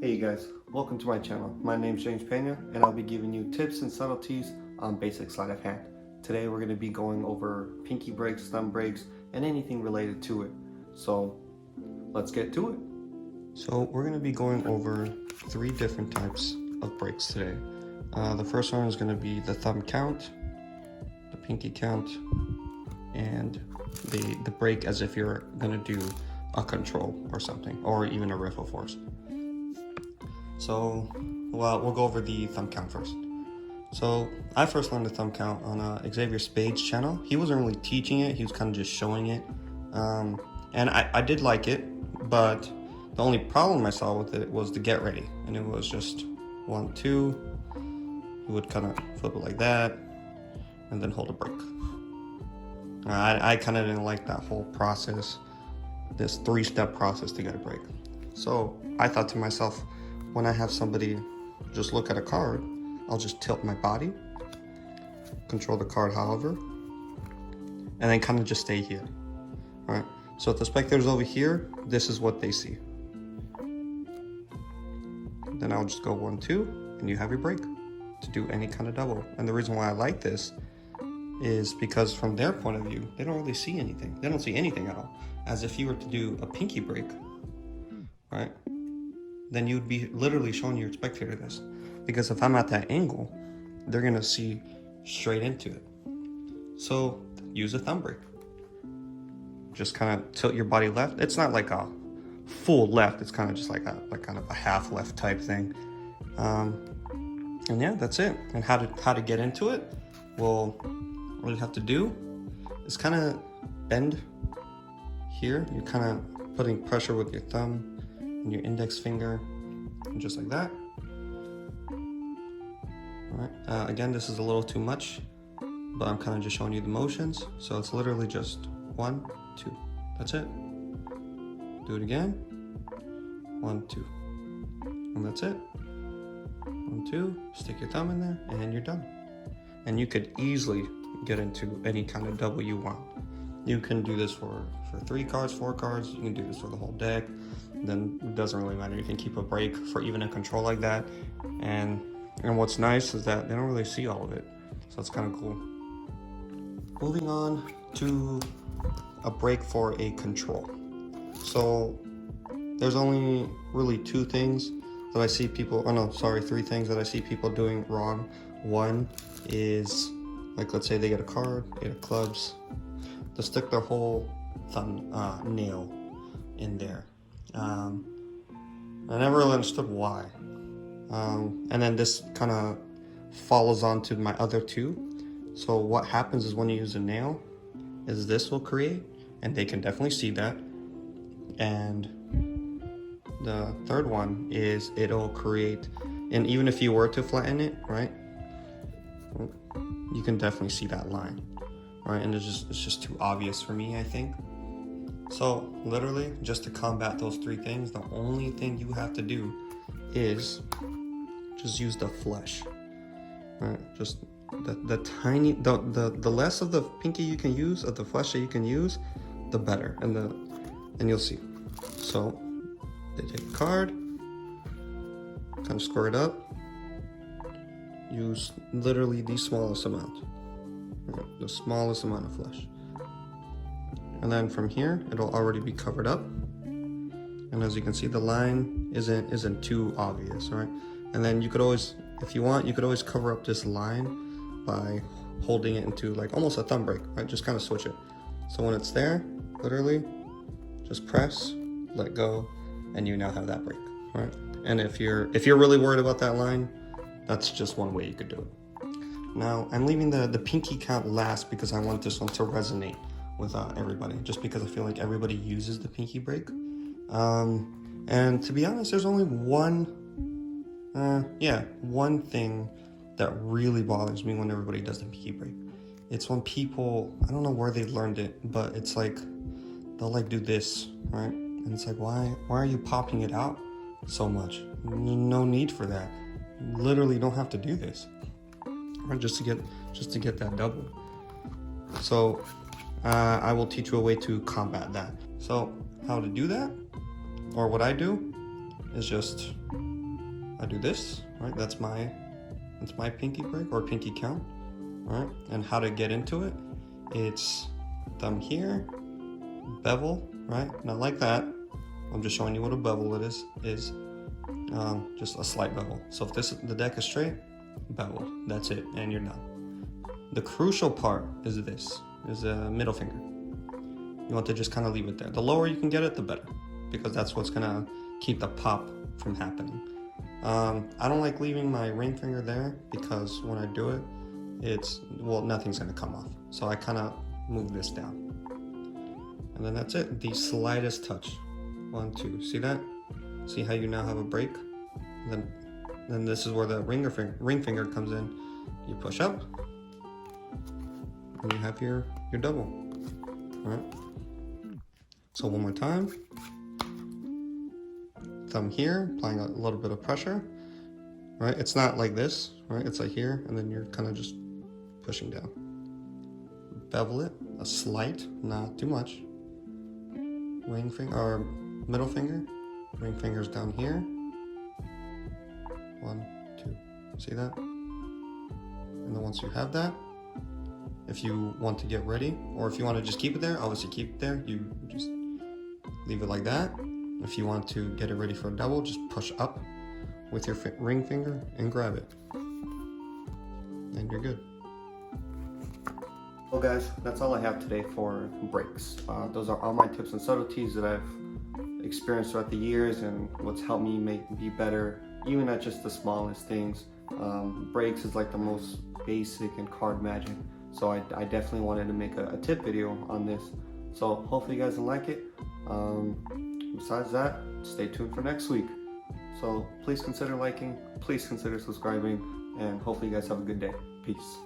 Hey you guys, welcome to my channel. My name is James Pena and I'll be giving you tips and subtleties on basic sleight of hand. Today we're going to be going over pinky breaks, thumb breaks, and anything related to it. So let's get to it. So we're going to be going over 3 different types of breaks today. The first one is going to be the thumb count, the pinky count, and the break as if you're going to do a control or something, or even a riff of force. So, well, we'll go over the thumb count first. So, I first learned the thumb count on Xavier Spade's channel. He wasn't really teaching it, he was kind of just showing it. And I did like it, but the only problem I saw with it was the get ready. And it was just 1, 2, you would kind of flip it like that, and then hold a break. I kind of didn't like that whole process, this 3-step process to get a break. So, I thought to myself, when I have somebody just look at a card, I'll just tilt my body, control the card however, and then kind of just stay here. All right, so if the spectator's over here, this is what they see. Then I'll just go 1, 2, and you have your break to do any kind of double. And the reason why I like this is because from their point of view, they don't really see anything. They don't see anything at all. As if you were to do a pinky break, right? Then you'd be literally showing your spectator this. Because if I'm at that angle, they're gonna see straight into it. So use a thumb break. Just kind of tilt your body left. It's not like a full left, it's kind of just like kind of a half left type thing. And yeah, that's it. And how to get into it? Well, all you have to do is kind of bend here. You're kind of putting pressure with your thumb and your index finger, and just like that. All right. Again, this is a little too much, but I'm kind of just showing you the motions. So it's literally just 1, 2. That's it. Do it again. 1, 2, and that's it. 1, 2. Stick your thumb in there, and you're done. And you could easily get into any kind of double you want. You can do this for 3 cards, 4 cards. You can do this for the whole deck. Then it doesn't really matter. You can keep a break for even a control like that. And what's nice is that they don't really see all of it. So it's kind of cool. Moving on to a break for a control. So there's only really 2 things that I see people, 3 things that I see people doing wrong. One is, like, let's say they get a card, they get a clubs, to stick their whole thumb nail in there. I never really understood why. And then this kind of follows on to my other 2. So what happens is when you use a nail, is this will create, and they can definitely see that. And the third one is it'll create, and even if you were to flatten it, right, you can definitely see that line. Right, and it's just too obvious for me, I think. So literally, just to combat those 3 things, the only thing you have to do is just use the flesh. Right, just the tiny, the less of the pinky you can use, of the flesh that you can use, the better, and you'll see. So they take a card, kind of square it up, use literally the smallest amount. The smallest amount of flesh, and then from here it'll already be covered up, and as you can see, the line isn't too obvious, right? And then you could always, if you want, you could always cover up this line by holding it into like almost a thumb break, right? Just kind of switch it, so when it's there, literally just press, let go, and you now have that break, right? And if you're really worried about that line, that's just one way you could do it. Now, I'm leaving the pinky count last because I want this one to resonate with everybody, just because I feel like everybody uses the pinky break. And to be honest, there's only one thing that really bothers me when everybody does the pinky break. It's when people, I don't know where they learned it, but it's like, they'll like do this, right? And it's like, why are you popping it out so much? No need for that. You literally don't have to do this. Just to get that double. So I will teach you a way to combat that. So how to do that, or what I do, is just, I do this, right? That's my pinky break or pinky count, right? And how to get into it, it's thumb here, bevel, right? Not like that. I'm just showing you what a bevel it is just a slight bevel. So if the deck is straight, bevel, that's it, and you're done. The crucial part is a middle finger. You want to just kind of leave it there. The lower you can get it, the better, because that's what's gonna keep the pop from happening. I don't like leaving my ring finger there because when I do it, nothing's gonna come off. So I kind of move this down. And then that's it, the slightest touch. 1, 2, see that? See how you now have a break? Then this is where the ring finger comes in. You push up, and you have your double, all right? So one more time. Thumb here, applying a little bit of pressure, right? It's not like this, right? It's like here, and then you're kind of just pushing down. Bevel it, a slight, not too much. Ring finger, or middle finger, ring finger's down here. 1, 2, see that? And then once you have that, if you want to get ready, or if you want to just keep it there, obviously keep it there, you just leave it like that. If you want to get it ready for a double, just push up with your ring finger and grab it. And you're good. Well guys, that's all I have today for breaks. Those are all my tips and subtleties that I've experienced throughout the years and what's helped me be better, even at just the smallest things. Breaks is like the most basic in card magic. So I definitely wanted to make a tip video on this. So hopefully you guys will like it. Besides that, stay tuned for next week. So please consider liking, please consider subscribing, and hopefully you guys have a good day. Peace.